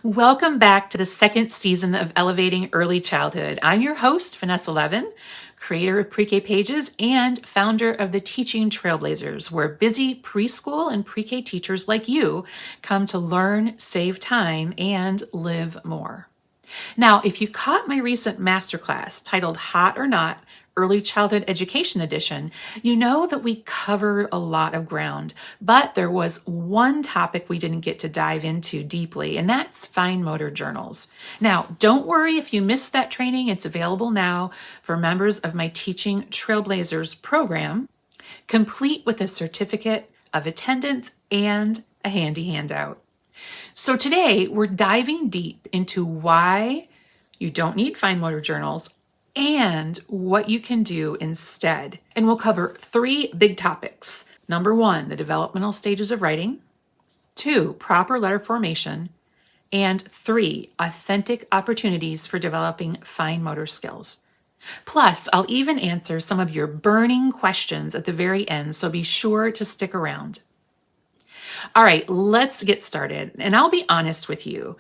Welcome back to the second season of Elevating Early Childhood. I'm your host, Vanessa Levin, creator of Pre-K Pages and founder of the Teaching Trailblazers, where busy preschool and pre-K teachers like you come to learn, save time, and live more. Now, if you caught my recent masterclass titled Hot or Not, Early Childhood Education Edition, you know that we covered a lot of ground, but there was one topic we didn't get to dive into deeply, and that's fine motor journals. Now, don't worry if you missed that training. It's available now for members of my Teaching Trailblazers program, complete with a certificate of attendance and a handy handout. So today we're diving deep into why you don't need fine motor journals and what you can do instead. And we'll cover three big topics. Number one, the developmental stages of writing. Two, proper letter formation. And three, authentic opportunities for developing fine motor skills. Plus, I'll even answer some of your burning questions at the very end, so be sure to stick around. All right, let's get started. And I'll be honest with you.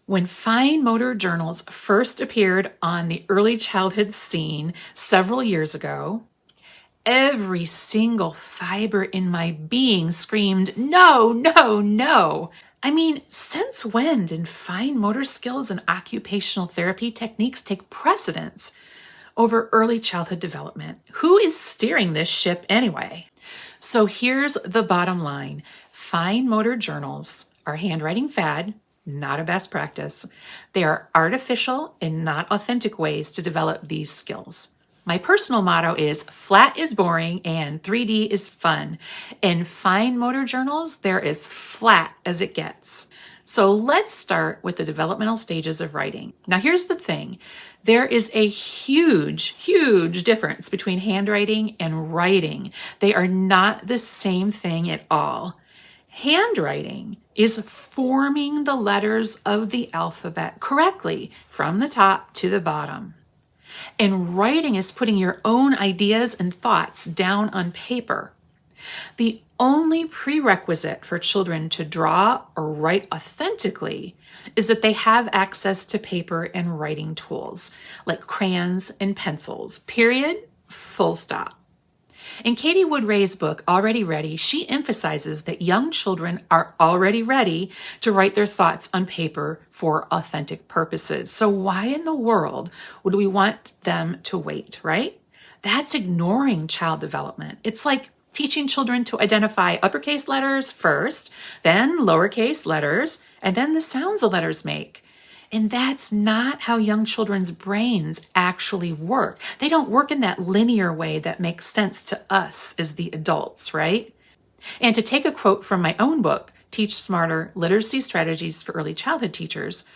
When fine motor journals first appeared on the early childhood scene several years ago, every single fiber in my being screamed, no, no, no. I mean, since when did fine motor skills and occupational therapy techniques take precedence over early childhood development? Who is steering this ship anyway? So here's the bottom line. Fine motor journals are a handwriting fad, not a best practice. They are artificial and not authentic ways to develop these skills. My personal motto is flat is boring and 3D is fun. In fine motor journals, they're as flat as it gets. So let's start with the developmental stages of writing. Now here's the thing. There is a huge, huge difference between handwriting and writing. They are not the same thing at all. Handwriting is forming the letters of the alphabet correctly from the top to the bottom. And writing is putting your own ideas and thoughts down on paper. The only prerequisite for children to draw or write authentically is that they have access to paper and writing tools like crayons and pencils, period, full stop. In Katie Wood-Ray's book, Already Ready, she emphasizes that young children are already ready to write their thoughts on paper for authentic purposes. So why in the world would we want them to wait, right? That's ignoring child development. It's like teaching children to identify uppercase letters first, then lowercase letters, and then the sounds the letters make. And that's not how young children's brains actually work. They don't work in that linear way that makes sense to us as the adults, right? And to take a quote from my own book, Teach Smarter, Literacy Strategies for Early Childhood Teachers,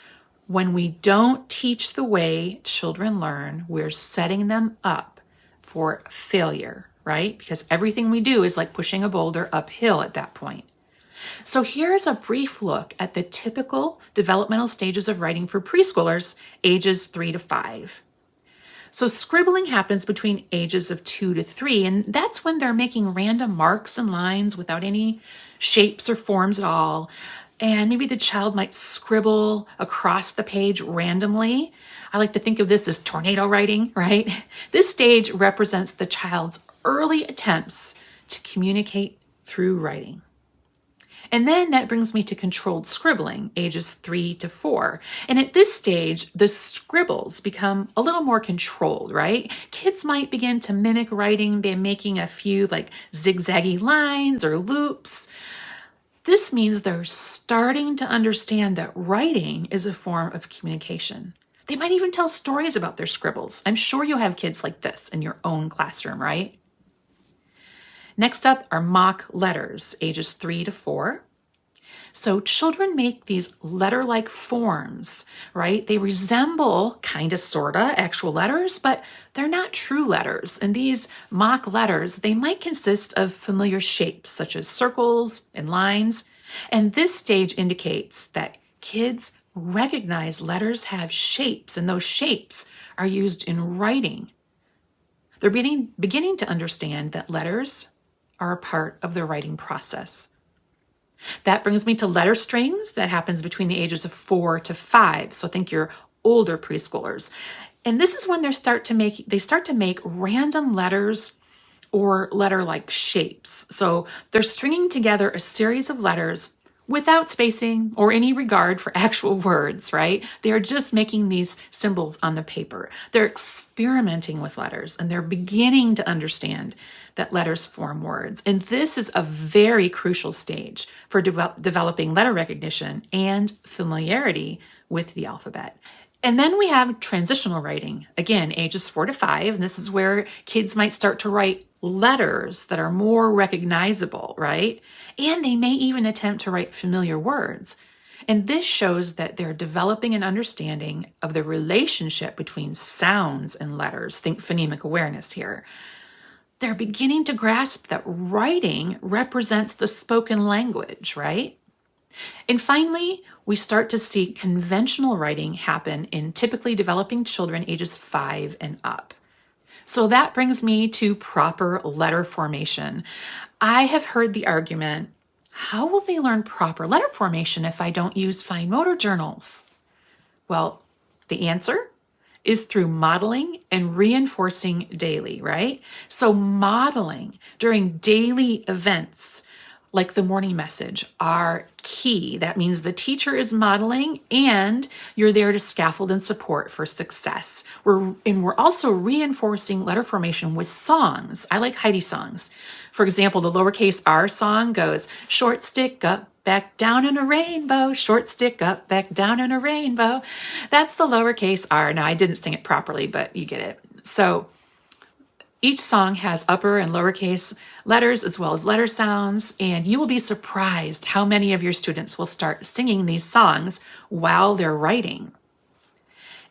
when we don't teach the way children learn, we're setting them up for failure, right? Because everything we do is like pushing a boulder uphill at that point. So here's a brief look at the typical developmental stages of writing for preschoolers ages 3 to 5. So scribbling happens between ages of 2 to 3, and that's when they're making random marks and lines without any shapes or forms at all. And maybe the child might scribble across the page randomly. I like to think of this as tornado writing, right? This stage represents the child's early attempts to communicate through writing. And then that brings me to controlled scribbling, ages 3 to 4. And at this stage, the scribbles become a little more controlled, right? Kids might begin to mimic writing by making a few like zigzaggy lines or loops. This means they're starting to understand that writing is a form of communication. They might even tell stories about their scribbles. I'm sure you have kids like this in your own classroom, right? Next up are mock letters, ages 3 to 4. So children make these letter-like forms, right? They resemble, sorta, actual letters, but they're not true letters. And these mock letters, they might consist of familiar shapes, such as circles and lines. And this stage indicates that kids recognize letters have shapes, and those shapes are used in writing. They're beginning to understand that letters are a part of the writing process. That brings me to letter strings. That happens between the ages of 4 to 5. So think your older preschoolers. And this is when they start to make random letters or letter-like shapes. So they're stringing together a series of letters without spacing or any regard for actual words, right? They are just making these symbols on the paper. They're experimenting with letters, and they're beginning to understand that letters form words. And this is a very crucial stage for developing letter recognition and familiarity with the alphabet. And then we have transitional writing, again, ages 4 to 5. And this is where kids might start to write letters that are more recognizable, right? And they may even attempt to write familiar words. And this shows that they're developing an understanding of the relationship between sounds and letters. Think phonemic awareness here. They're beginning to grasp that writing represents the spoken language, right? And finally, we start to see conventional writing happen in typically developing children ages 5 and up. So that brings me to proper letter formation. I have heard the argument, how will they learn proper letter formation if I don't use fine motor journals? Well, the answer is through modeling and reinforcing daily, right? So modeling during daily events like the morning message are key. That means the teacher is modeling and you're there to scaffold and support for success. We're also reinforcing letter formation with songs. I like Heidi songs. For example, the lowercase r song goes, short stick up, back down in a rainbow, short stick up, back down in a rainbow. That's the lowercase r. Now, I didn't sing it properly, but you get it. So each song has upper and lowercase letters as well as letter sounds, and you will be surprised how many of your students will start singing these songs while they're writing.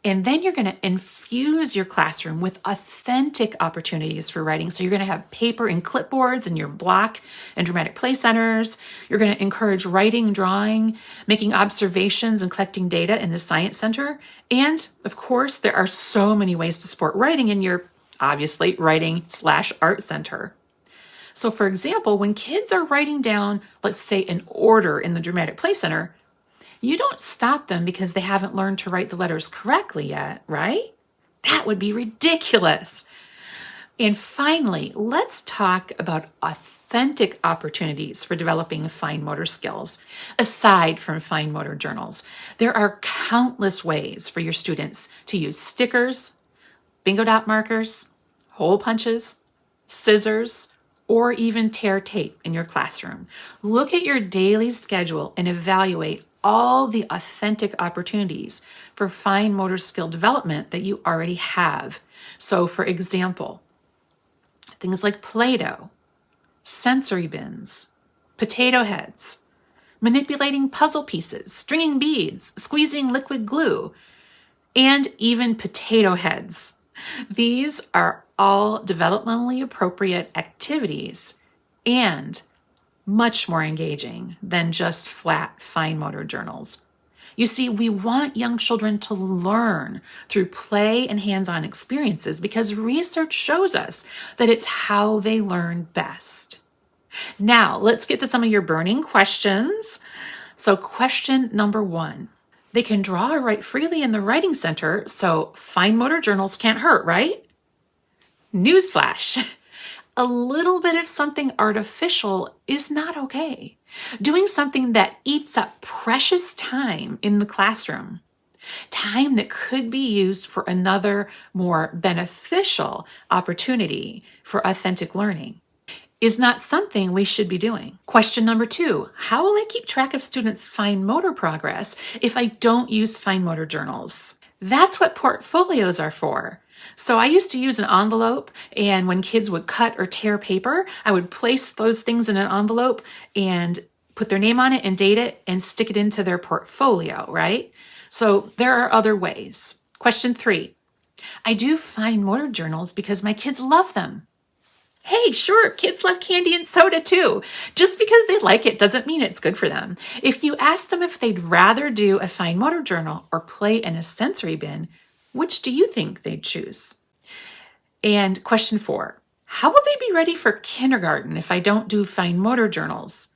And then you're going to infuse your classroom with authentic opportunities for writing. So you're going to have paper and clipboards in your block and dramatic play centers. You're going to encourage writing, drawing, making observations, and collecting data in the science center. And of course, there are so many ways to support writing in your, obviously, writing/art center. So for example, when kids are writing down, let's say, an order in the dramatic play center, you don't stop them because they haven't learned to write the letters correctly yet, right? That would be ridiculous. And finally, let's talk about authentic opportunities for developing fine motor skills. Aside from fine motor journals, there are countless ways for your students to use stickers, bingo dot markers, hole punches, scissors, or even tear tape in your classroom. Look at your daily schedule and evaluate all the authentic opportunities for fine motor skill development that you already have. So for example, things like Play-Doh, sensory bins, potato heads, manipulating puzzle pieces, stringing beads, squeezing liquid glue, and even potato heads. These are all developmentally appropriate activities and much more engaging than just flat fine motor journals. You see, we want young children to learn through play and hands-on experiences because research shows us that it's how they learn best. Now, let's get to some of your burning questions. So question number 1. They can draw or write freely in the writing center, so fine motor journals can't hurt, right? Newsflash. A little bit of something artificial is not okay. Doing something that eats up precious time in the classroom, time that could be used for another more beneficial opportunity for authentic learning, is not something we should be doing. Question number 2, how will I keep track of students' fine motor progress if I don't use fine motor journals? That's what portfolios are for. So I used to use an envelope, and when kids would cut or tear paper, I would place those things in an envelope and put their name on it and date it and stick it into their portfolio, right? So there are other ways. Question 3, I do fine motor journals because my kids love them. Hey, sure, kids love candy and soda too. Just because they like it doesn't mean it's good for them. If you ask them if they'd rather do a fine motor journal or play in a sensory bin, which do you think they'd choose? And question 4, how will they be ready for kindergarten if I don't do fine motor journals?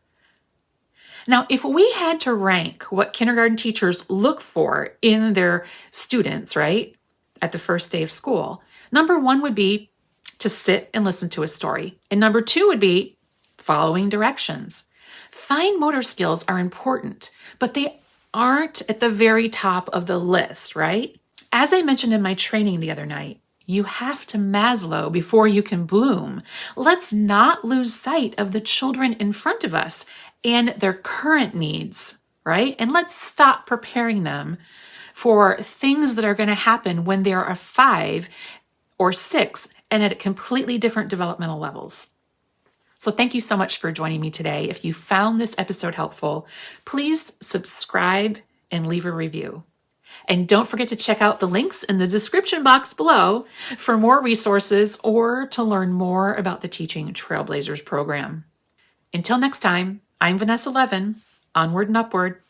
Now, if we had to rank what kindergarten teachers look for in their students, right, at the first day of school, number one would be to sit and listen to a story. And number two would be following directions. Fine motor skills are important, but they aren't at the very top of the list, right? As I mentioned in my training the other night, you have to Maslow before you can bloom. Let's not lose sight of the children in front of us and their current needs, right? And let's stop preparing them for things that are going to happen when they are 5 or 6 and at completely different developmental levels. So thank you so much for joining me today. If you found this episode helpful, please subscribe and leave a review. And don't forget to check out the links in the description box below for more resources or to learn more about the Teaching Trailblazers program. Until next time, I'm Vanessa Levin. Onward and upward.